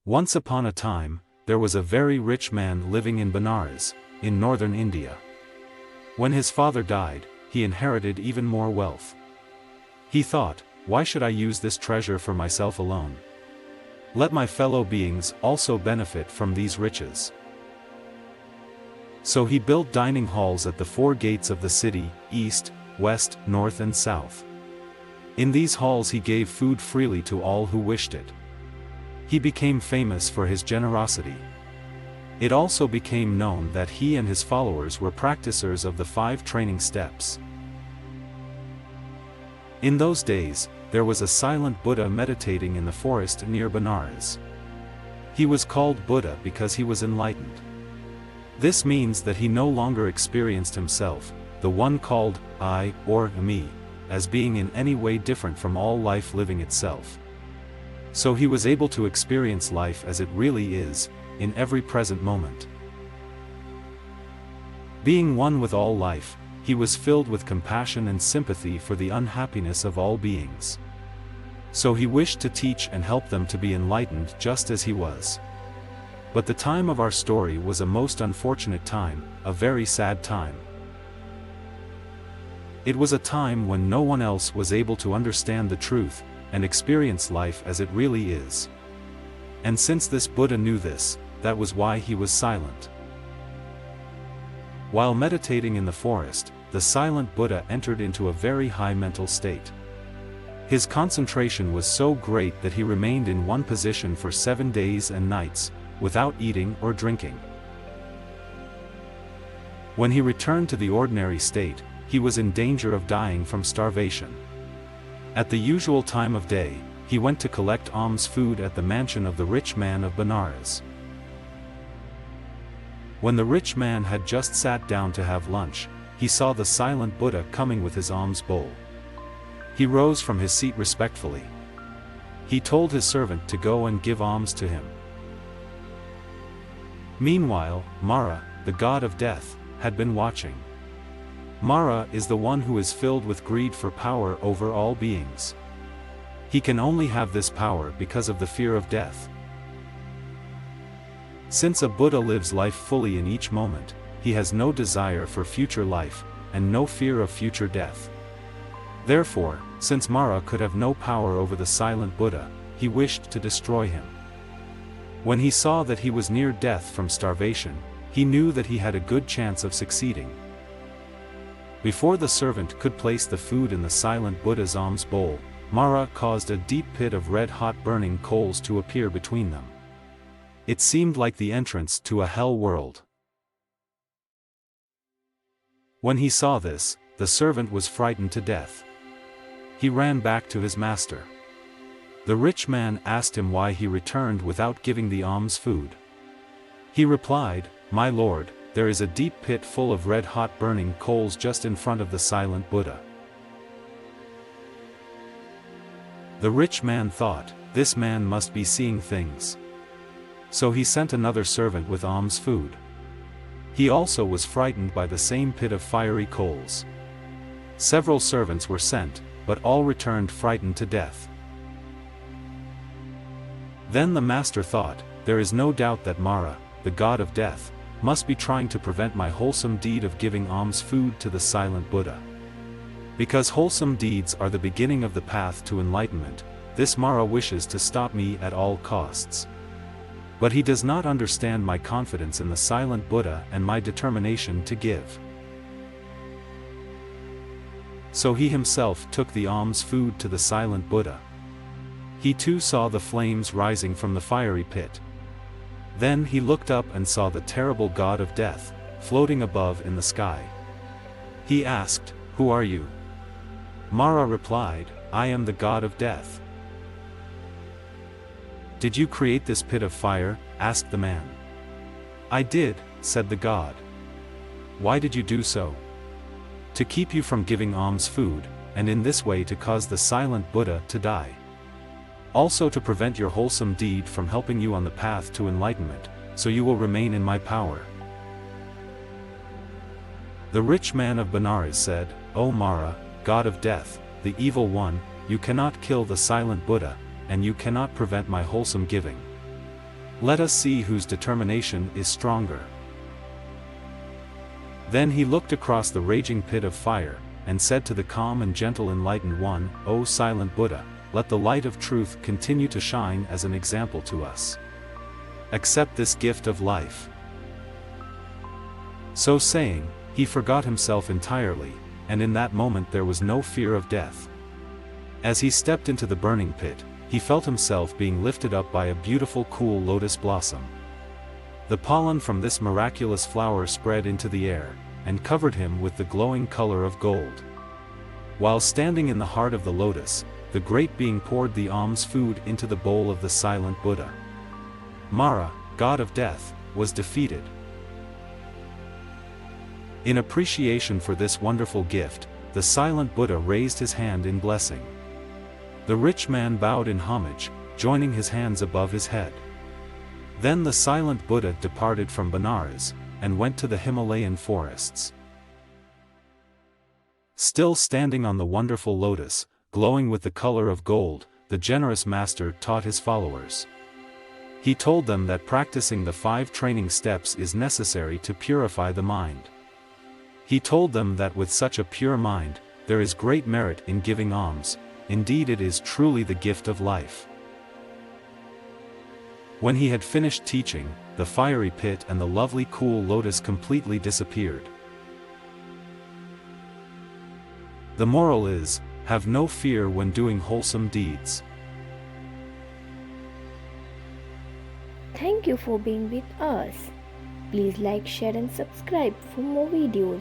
Once upon a time, there was a very rich man living in Benares, in northern India. When his father died, he inherited even more wealth. He thought, why should I use this treasure for myself alone? Let my fellow beings also benefit from these riches. So he built dining halls at the 4 gates of the city, east, west, north and south. In these halls he gave food freely to all who wished it. He became famous for his generosity. It also became known that he and his followers were practicers of the 5 training steps. In those days, there was a silent Buddha meditating in the forest near Benares. He was called Buddha because he was enlightened. This means that he no longer experienced himself, the one called I or me, as being in any way different from all life living itself. So he was able to experience life as it really is, in every present moment. Being one with all life, he was filled with compassion and sympathy for the unhappiness of all beings. So he wished to teach and help them to be enlightened just as he was. But the time of our story was a most unfortunate time, a very sad time. It was a time when no one else was able to understand the truth, and experience life as it really is. And since this Buddha knew this, that was why he was silent. While meditating in the forest, the silent Buddha entered into a very high mental state. His concentration was so great that he remained in one position for 7 days and nights, without eating or drinking. When he returned to the ordinary state, he was in danger of dying from starvation. At the usual time of day, he went to collect alms food at the mansion of the rich man of Benares. When the rich man had just sat down to have lunch, he saw the silent Buddha coming with his alms bowl. He rose from his seat respectfully. He told his servant to go and give alms to him. Meanwhile, Mara, the god of death, had been watching. Mara is the one who is filled with greed for power over all beings. He can only have this power because of the fear of death. Since a Buddha lives life fully in each moment, he has no desire for future life, and no fear of future death. Therefore, since Mara could have no power over the silent Buddha, he wished to destroy him. When he saw that he was near death from starvation, he knew that he had a good chance of succeeding. Before the servant could place the food in the silent Buddha's alms bowl, Mara caused a deep pit of red-hot burning coals to appear between them. It seemed like the entrance to a hell world. When he saw this, the servant was frightened to death. He ran back to his master. The rich man asked him why he returned without giving the alms food. He replied, "My lord, there is a deep pit full of red-hot burning coals just in front of the silent Buddha." The rich man thought, this man must be seeing things. So he sent another servant with alms food. He also was frightened by the same pit of fiery coals. Several servants were sent, but all returned frightened to death. Then the master thought, there is no doubt that Mara, the god of death, must be trying to prevent my wholesome deed of giving alms food to the silent Buddha. Because wholesome deeds are the beginning of the path to enlightenment, this Mara wishes to stop me at all costs. But he does not understand my confidence in the silent Buddha and my determination to give. So he himself took the alms food to the silent Buddha. He too saw the flames rising from the fiery pit. Then he looked up and saw the terrible god of death, floating above in the sky. He asked, "Who are you?" Mara replied, "I am the god of death." "Did you create this pit of fire?" asked the man. "I did," said the god. "Why did you do so?" "To keep you from giving alms food, and in this way to cause the silent Buddha to die. Also to prevent your wholesome deed from helping you on the path to enlightenment, so you will remain in my power." The rich man of Benares said, "O Mara, god of death, the evil one, you cannot kill the silent Buddha, and you cannot prevent my wholesome giving. Let us see whose determination is stronger. Then he looked across the raging pit of fire, and said to the calm and gentle enlightened one, O silent Buddha, let the light of truth continue to shine as an example to us. Accept this gift of life. So saying, he forgot himself entirely, and in that moment there was no fear of death. As he stepped into the burning pit, he felt himself being lifted up by a beautiful cool lotus blossom. The pollen from this miraculous flower spread into the air, and covered him with the glowing color of gold. While standing in the heart of the lotus, the great being poured the alms food into the bowl of the silent Buddha. Mara, god of death, was defeated. In appreciation for this wonderful gift, the silent Buddha raised his hand in blessing. The rich man bowed in homage, joining his hands above his head. Then the silent Buddha departed from Benares, and went to the Himalayan forests. Still standing on the wonderful lotus, glowing with the color of gold, the generous master taught his followers. He told them that practicing the 5 training steps is necessary to purify the mind. He told them that with such a pure mind, there is great merit in giving alms, indeed it is truly the gift of life. When he had finished teaching, the fiery pit and the lovely cool lotus completely disappeared. The moral is, have no fear when doing wholesome deeds. Thank you for being with us. Please like, share and subscribe for more videos.